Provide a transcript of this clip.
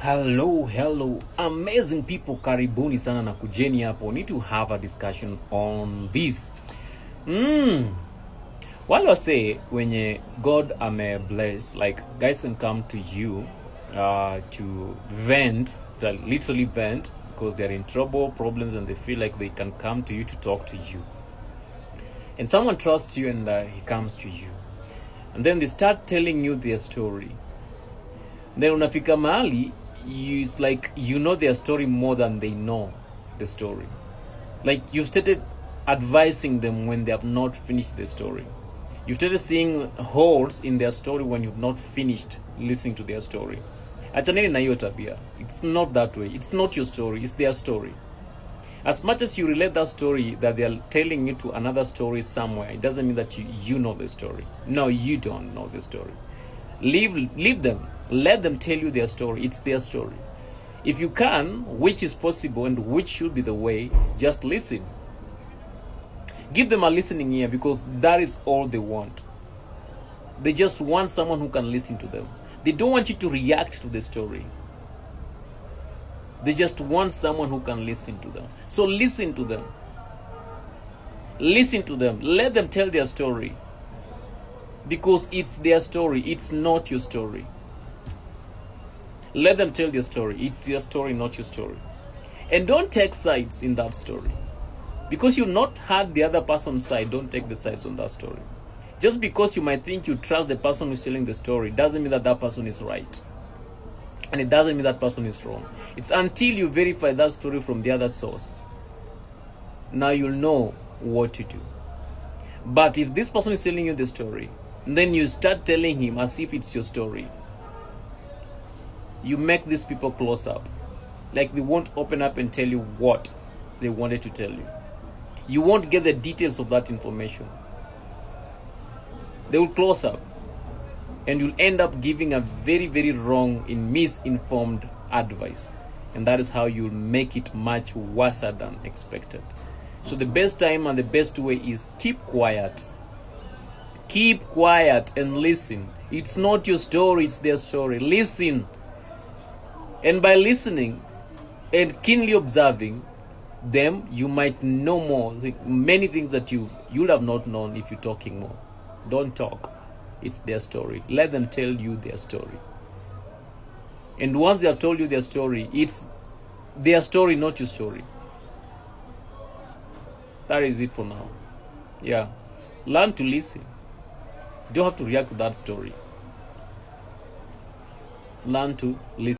Hello, amazing people, karibuni sana na kujeni hapo. Need to have a discussion on this. Wale say when God bless, like guys can come to you to vent, literally vent, because they're in trouble, problems, and they feel like they can come to you to talk to you. And someone trusts you and he comes to you. And then they start telling you their story. Then unafika mahali, it's like you know their story more than they know the story. Like you've started advising them when they have not finished the story. You've started seeing holes in their story when you've not finished listening to their story. Achaneni na hiyo tabia. It's not that way. It's not your story. It's their story. As much as you relate that story that they are telling you to another story somewhere, it doesn't mean that you know the story. No, you don't know the story. Leave them. Let them tell you their story. It's their story. If you can, which is possible and which should be the way, just listen. Give them a listening ear, because that is all they want. They just want someone who can listen to them. They don't want you to react to the story. They just want someone who can listen to them. So listen to them. Listen to them. Let them tell their story. Because it's their story. It's not your story. Let them tell their story. It's their story, not your story. And don't take sides in that story. Because you've not heard the other person's side, don't take the sides on that story. Just because you might think you trust the person who's telling the story doesn't mean that that person is right. And it doesn't mean that person is wrong. It's until you verify that story from the other source. Now you'll know what to do. But if this person is telling you the story, then you start telling him as if it's your story, you make these people close up. Like they won't open up and tell you what they wanted to tell you. You won't get the details of that information. They will close up. And you'll end up giving a very, very wrong and misinformed advice. And that is how you'll make it much worse than expected. So the best time and the best way is keep quiet. Keep quiet and listen. It's not your story, it's their story. Listen. And by listening and keenly observing them, you might know more. Many things that you'll have not known if you're talking more. Don't talk. It's their story. Let them tell you their story. And once they have told you their story, it's their story, not your story. That is it for now. Yeah. Learn to listen. You don't have to react to that story. Learn to listen.